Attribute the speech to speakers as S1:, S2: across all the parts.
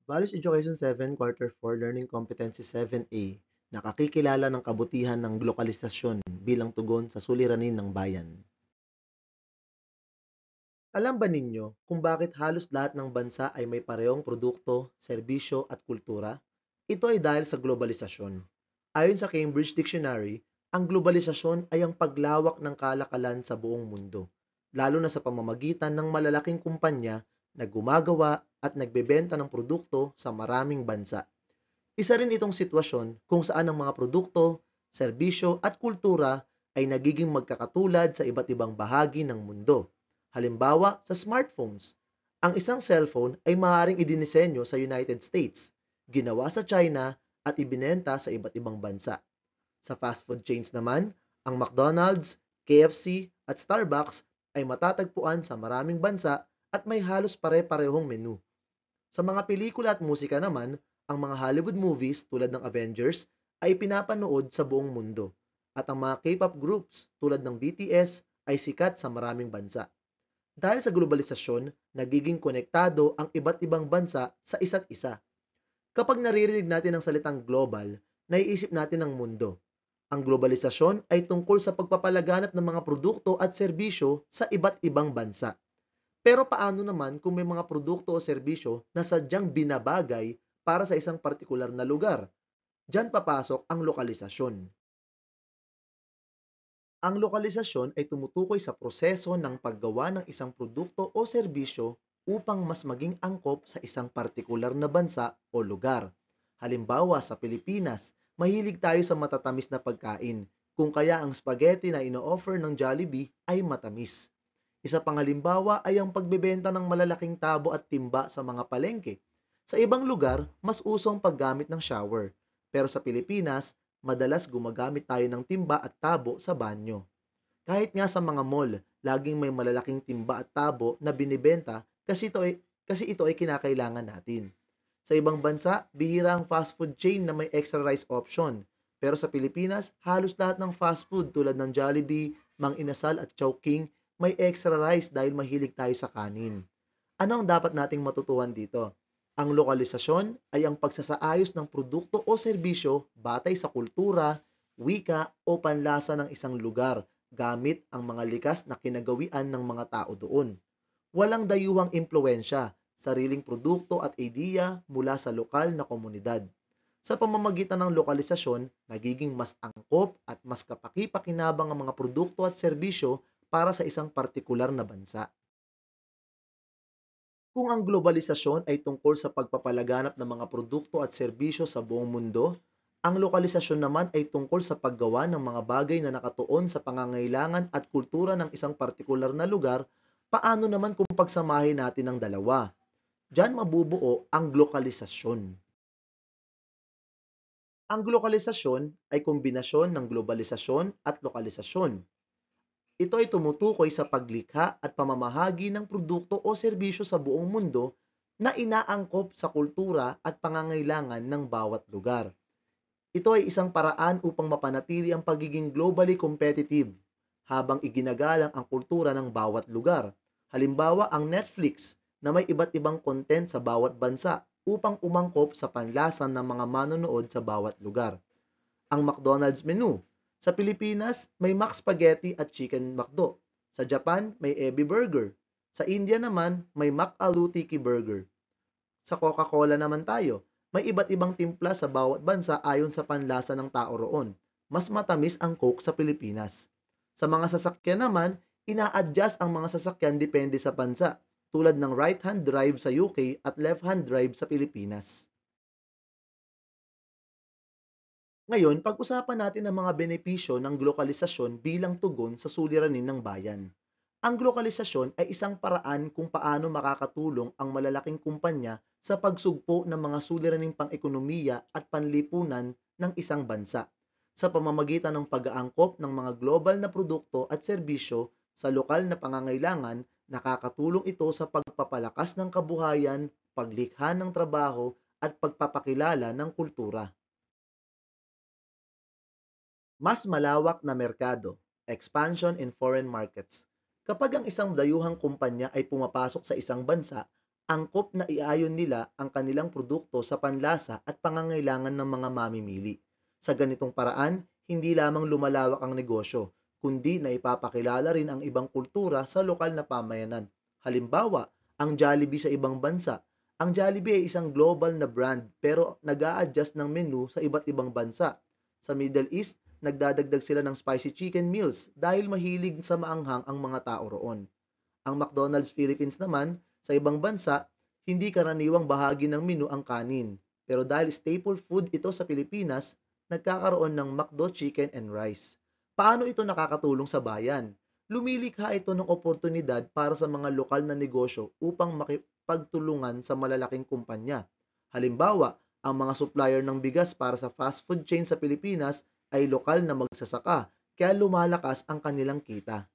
S1: Values Education 7, Quarter 4, Learning Competency 7A, nakakikilala ng kabutihan ng glokalisasyon bilang tugon sa suliranin ng bayan. Alam ba ninyo kung bakit halos lahat ng bansa ay may parehong produkto, serbisyo at kultura? Ito ay dahil sa globalisasyon. Ayon sa Cambridge Dictionary, ang globalisasyon ay ang paglawak ng kalakalan sa buong mundo, lalo na sa pamamagitan ng malalaking kumpanya na gumagawa at nagbebenta ng produkto sa maraming bansa. Isa rin itong sitwasyon kung saan ang mga produkto, serbisyo at kultura ay nagiging magkakatulad sa iba't ibang bahagi ng mundo. Halimbawa, sa smartphones. Ang isang cellphone ay maaaring idinisenyo sa United States, ginawa sa China at ibinenta sa iba't ibang bansa. Sa fast food chains naman, ang McDonald's, KFC at Starbucks ay matatagpuan sa maraming bansa at may halos pare-parehong menu. Sa mga pelikula at musika naman, ang mga Hollywood movies tulad ng Avengers ay pinapanood sa buong mundo at ang mga K-pop groups tulad ng BTS ay sikat sa maraming bansa. Dahil sa globalisasyon, nagiging konektado ang iba't ibang bansa sa isa't isa. Kapag naririnig natin ang salitang global, naiisip natin ang mundo. Ang globalisasyon ay tungkol sa pagpapalaganap ng mga produkto at serbisyo sa iba't ibang bansa. Pero paano naman kung may mga produkto o serbisyo na sadyang binabagay para sa isang partikular na lugar? Diyan papasok ang lokalisasyon. Ang lokalisasyon ay tumutukoy sa proseso ng paggawa ng isang produkto o serbisyo upang mas maging angkop sa isang partikular na bansa o lugar. Halimbawa, sa Pilipinas, mahilig tayo sa matatamis na pagkain, kung kaya ang spaghetti na ino-offer ng Jollibee ay matamis. Isa pang halimbawa ay ang pagbebenta ng malalaking tabo at timba sa mga palengke. Sa ibang lugar, mas uso ang paggamit ng shower. Pero sa Pilipinas, madalas gumagamit tayo ng timba at tabo sa banyo. Kahit nga sa mga mall, laging may malalaking timba at tabo na binibenta kasi ito ay kinakailangan natin. Sa ibang bansa, bihira ang fast food chain na may extra rice option. Pero sa Pilipinas, halos lahat ng fast food tulad ng Jollibee, Mang Inasal at Chowking may extra rice dahil mahilig tayo sa kanin. Ano ang dapat nating matutuhan dito? Ang lokalisasyon ay ang pagsasaayos ng produkto o serbisyo batay sa kultura, wika o panlasa ng isang lugar gamit ang mga likas na kinagawian ng mga tao doon. Walang dayuhang impluensya, sariling produkto at ideya mula sa lokal na komunidad. Sa pamamagitan ng lokalisasyon, nagiging mas angkop at mas kapaki-pakinabang ang mga produkto at serbisyo para sa isang partikular na bansa. Kung ang globalisasyon ay tungkol sa pagpapalaganap ng mga produkto at serbisyo sa buong mundo, ang lokalisasyon naman ay tungkol sa paggawa ng mga bagay na nakatuon sa pangangailangan at kultura ng isang partikular na lugar. Paano naman kung pagsamahin natin ang dalawa? Diyan mabubuo ang glokalisasyon. Ang glokalisasyon ay kombinasyon ng globalisasyon at lokalisasyon. Ito ay tumutukoy sa paglikha at pamamahagi ng produkto o serbisyo sa buong mundo na inaangkop sa kultura at pangangailangan ng bawat lugar. Ito ay isang paraan upang mapanatili ang pagiging globally competitive habang iginagalang ang kultura ng bawat lugar. Halimbawa, ang Netflix na may iba't ibang content sa bawat bansa upang umangkop sa panlasan ng mga manonood sa bawat lugar. Ang McDonald's menu. Sa Pilipinas, may Mac Spaghetti at Chicken McDo. Sa Japan, may Ebi Burger. Sa India naman, may Mac Aloo Tiki Burger. Sa Coca-Cola naman tayo, may iba't ibang timpla sa bawat bansa ayon sa panlasa ng tao roon. Mas matamis ang Coke sa Pilipinas. Sa mga sasakyan naman, ina-adjust ang mga sasakyan depende sa bansa, tulad ng right-hand drive sa UK at left-hand drive sa Pilipinas. Ngayon, pag-usapan natin ang mga benepisyo ng glokalisasyon bilang tugon sa suliranin ng bayan. Ang glokalisasyon ay isang paraan kung paano makakatulong ang malalaking kumpanya sa pagsugpo ng mga suliraning pang-ekonomiya at panlipunan ng isang bansa. Sa pamamagitan ng pag-aangkop ng mga global na produkto at serbisyo sa lokal na pangangailangan, nakakatulong ito sa pagpapalakas ng kabuhayan, paglikha ng trabaho at pagpapakilala ng kultura. Mas malawak na merkado, expansion in foreign markets. Kapag ang isang dayuhang kumpanya ay pumapasok sa isang bansa, Angkop na iayon nila ang kanilang produkto sa panlasa at pangangailangan ng mga mamimili. Sa ganitong paraan, hindi lamang lumalawak ang negosyo, kundi naipapakilala rin ang ibang kultura sa lokal na pamayanan. Halimbawa, ang Jollibee sa ibang bansa. Ang Jollibee ay isang global na brand pero nag-a-adjust ng menu sa iba't ibang bansa. Sa Middle East, nagdadagdag sila ng spicy chicken meals dahil mahilig sa maanghang ang mga tao roon. Ang McDonald's Philippines naman, sa ibang bansa, hindi karaniwang bahagi ng menu ang kanin. Pero dahil staple food ito sa Pilipinas, nagkakaroon ng McDo Chicken and Rice. Paano ito nakakatulong sa bayan? Lumilikha ito ng oportunidad para sa mga lokal na negosyo upang makipagtulungan sa malalaking kumpanya. Halimbawa, ang mga supplier ng bigas para sa fast food chain sa Pilipinas ay lokal na magsasaka, kaya lumalakas ang kanilang kita.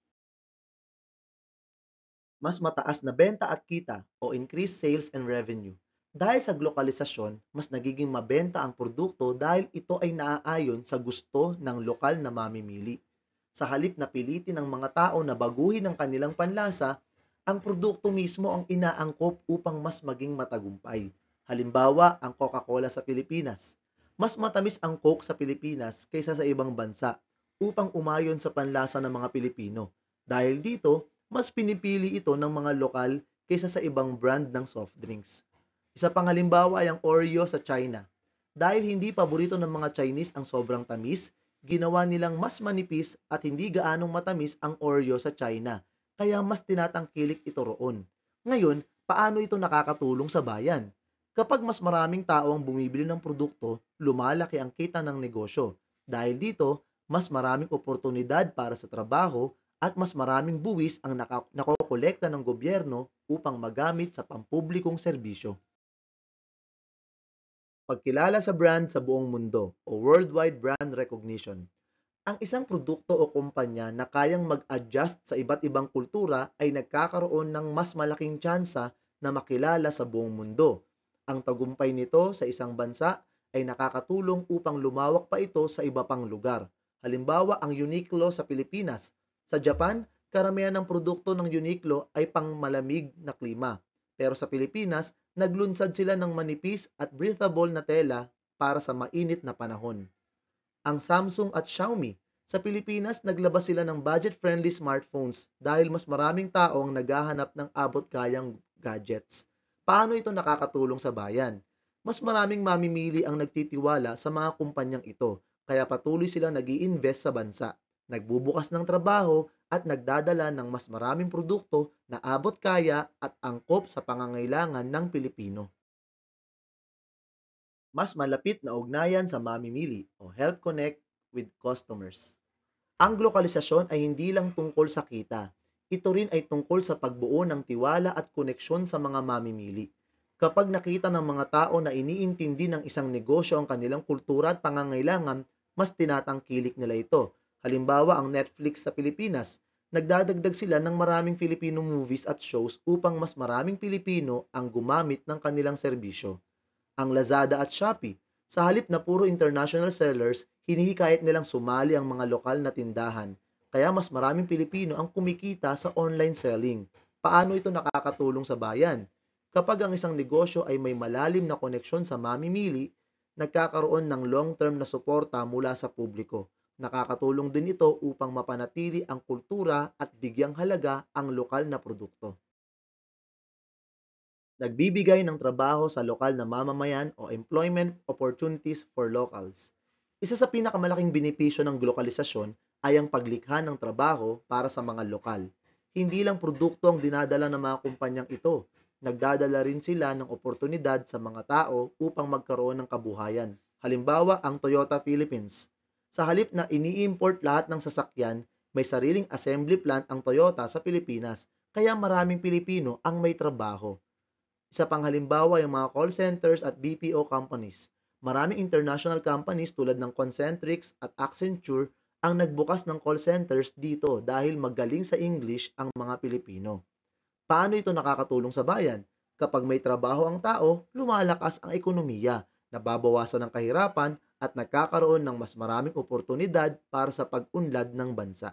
S1: Mas mataas na benta at kita o increased sales and revenue. Dahil sa glokalisasyon, mas nagiging mabenta ang produkto dahil ito ay naaayon sa gusto ng lokal na mamimili. Sa halip na pilitin ng mga tao na baguhin ang kanilang panlasa, ang produkto mismo ang inaangkop upang mas maging matagumpay. Halimbawa, ang Coca-Cola sa Pilipinas. Mas matamis ang Coke sa Pilipinas kaysa sa ibang bansa upang umayon sa panlasa ng mga Pilipino. Dahil dito, mas pinipili ito ng mga lokal kaysa sa ibang brand ng soft drinks. Isa pang halimbawa ay ang Oreo sa China. Dahil hindi paborito ng mga Chinese ang sobrang tamis, ginawa nilang mas manipis at hindi gaanong matamis ang Oreo sa China, kaya mas tinatangkilik ito roon. Ngayon, paano ito nakakatulong sa bayan? Kapag mas maraming tao ang bumibili ng produkto, lumalaki ang kita ng negosyo. Dahil dito, mas maraming oportunidad para sa trabaho at mas maraming buwis ang nakokolekta ng gobyerno upang magamit sa pampublikong serbisyo. Pagkilala sa brand sa buong mundo o worldwide brand recognition. Ang isang produkto o kumpanya na kayang mag-adjust sa iba't ibang kultura ay nagkakaroon ng mas malaking tsansa na makilala sa buong mundo. Ang tagumpay nito sa isang bansa ay nakakatulong upang lumawak pa ito sa iba pang lugar. Halimbawa, ang Uniqlo sa Pilipinas. Sa Japan, karamihan ng produkto ng Uniqlo ay pang malamig na klima. Pero sa Pilipinas, naglunsad sila ng manipis at breathable na tela para sa mainit na panahon. Ang Samsung at Xiaomi. Sa Pilipinas, naglabas sila ng budget-friendly smartphones dahil mas maraming tao ang naghahanap ng abot-kayang gadgets. Paano ito nakakatulong sa bayan? Mas maraming mamimili ang nagtitiwala sa mga kumpanyang ito, kaya patuloy silang nag-i-invest sa bansa, nagbubukas ng trabaho at nagdadala ng mas maraming produkto na abot-kaya at angkop sa pangangailangan ng Pilipino. Mas malapit na ugnayan sa mamimili o help connect with customers. Ang glokalisasyon ay hindi lang tungkol sa kita. Ito rin ay tungkol sa pagbuo ng tiwala at koneksyon sa mga mamimili. Kapag nakita ng mga tao na iniintindi ng isang negosyo ang kanilang kultura at pangangailangan, mas tinatangkilik nila ito. Halimbawa, ang Netflix sa Pilipinas, nagdadagdag sila ng maraming Filipino movies at shows upang mas maraming Pilipino ang gumamit ng kanilang serbisyo. Ang Lazada at Shopee. Sa halip na puro international sellers, hinihikayat nilang sumali ang mga lokal na tindahan. Kaya mas maraming Pilipino ang kumikita sa online selling. Paano ito nakakatulong sa bayan? Kapag ang isang negosyo ay may malalim na koneksyon sa mamimili, nagkakaroon ng long-term na suporta mula sa publiko. Nakakatulong din ito upang mapanatili ang kultura at bigyang halaga ang lokal na produkto. Nagbibigay ng trabaho sa lokal na mamamayan o employment opportunities for locals. Isa sa pinakamalaking benepisyo ng glokalisasyon ay ang paglikha ng trabaho para sa mga lokal. Hindi lang produkto ang dinadala ng mga kumpanyang ito, nagdadala rin sila ng oportunidad sa mga tao upang magkaroon ng kabuhayan. Halimbawa, ang Toyota Philippines. Sa halip na ini-import lahat ng sasakyan, may sariling assembly plant ang Toyota sa Pilipinas, kaya maraming Pilipino ang may trabaho. Isa pang halimbawa ay mga call centers at BPO companies. Maraming international companies tulad ng Concentrix at Accenture ang nagbukas ng call centers dito dahil magaling sa English ang mga Pilipino. Paano ito nakakatulong sa bayan? Kapag may trabaho ang tao, lumalakas ang ekonomiya, nababawasan ang kahirapan at nagkakaroon ng mas maraming oportunidad para sa pag-unlad ng bansa.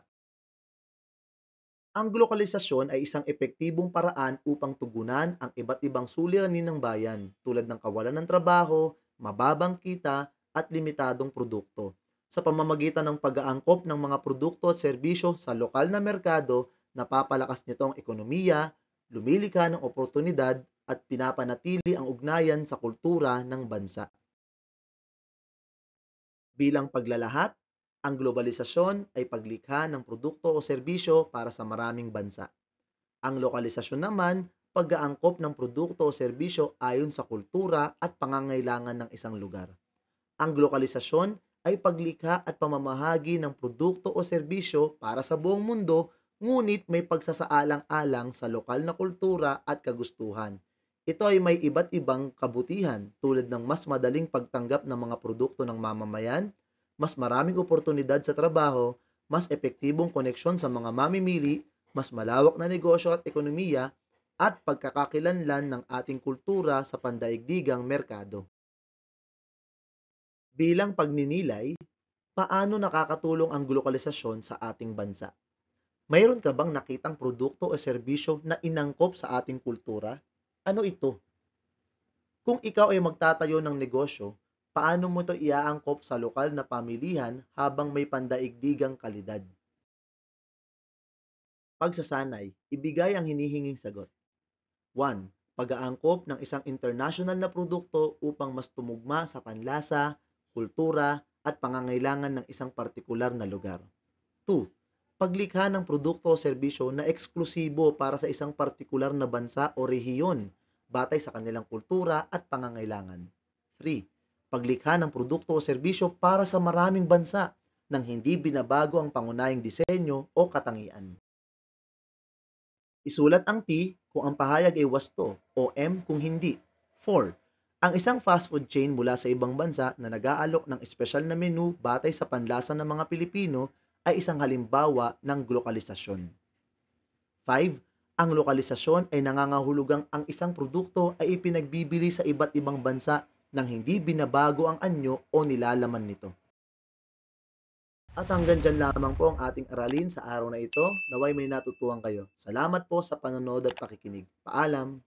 S1: Ang glokalisasyon ay isang epektibong paraan upang tugunan ang iba't ibang suliranin ng bayan tulad ng kawalan ng trabaho, mababang kita at limitadong produkto. Sa pamamagitan ng pag-aangkop ng mga produkto at serbisyo sa lokal na merkado, napapalakas nito ang ekonomiya, lumilikha ng oportunidad at pinapanatili ang ugnayan sa kultura ng bansa. Bilang paglalahat, ang globalisasyon ay paglikha ng produkto o serbisyo para sa maraming bansa. Ang lokalisasyon naman, pag-aangkop ng produkto o serbisyo ayon sa kultura at pangangailangan ng isang lugar. Ang glokalisasyon ay paglikha at pamamahagi ng produkto o serbisyo para sa buong mundo, ngunit may pagsasaalang-alang sa lokal na kultura at kagustuhan. Ito ay may iba't ibang kabutihan tulad ng mas madaling pagtanggap ng mga produkto ng mamamayan, mas maraming oportunidad sa trabaho, mas epektibong koneksyon sa mga mamimili, mas malawak na negosyo at ekonomiya, at pagkakakilanlan ng ating kultura sa pandaigdigang merkado. Bilang pagninilay, paano nakakatulong ang glokalisasyon sa ating bansa? Mayroon ka bang nakitang produkto o serbisyo na inangkop sa ating kultura? Ano ito? Kung ikaw ay magtatayo ng negosyo, paano mo ito iaangkop sa lokal na pamilihan habang may pandaigdigang kalidad? Pagsasanay, ibigay ang hinihinging sagot. 1. Pag-aangkop ng isang international na produkto upang mas tumugma sa panlasa, kultura, at pangangailangan ng isang partikular na lugar. 2. Paglikha ng produkto o serbisyo na eksklusibo para sa isang partikular na bansa o rehiyon batay sa kanilang kultura at pangangailangan. 3. Paglikha ng produkto o serbisyo para sa maraming bansa nang hindi binabago ang pangunahing disenyo o katangian. Isulat ang T kung ang pahayag ay wasto o M kung hindi. 4. Ang isang fast food chain mula sa ibang bansa na nag-aalok ng espesyal na menu batay sa panlasa ng mga Pilipino ay isang halimbawa ng glokalisasyon. 5. Ang lokalisasyon ay nangangahulugang ang isang produkto ay ipinagbibili sa iba't ibang bansa nang hindi binabago ang anyo o nilalaman nito. At hanggang dyan lamang po ang ating aralin sa araw na ito. Naway may natutuhan kayo. Salamat po sa panonood at pakikinig. Paalam!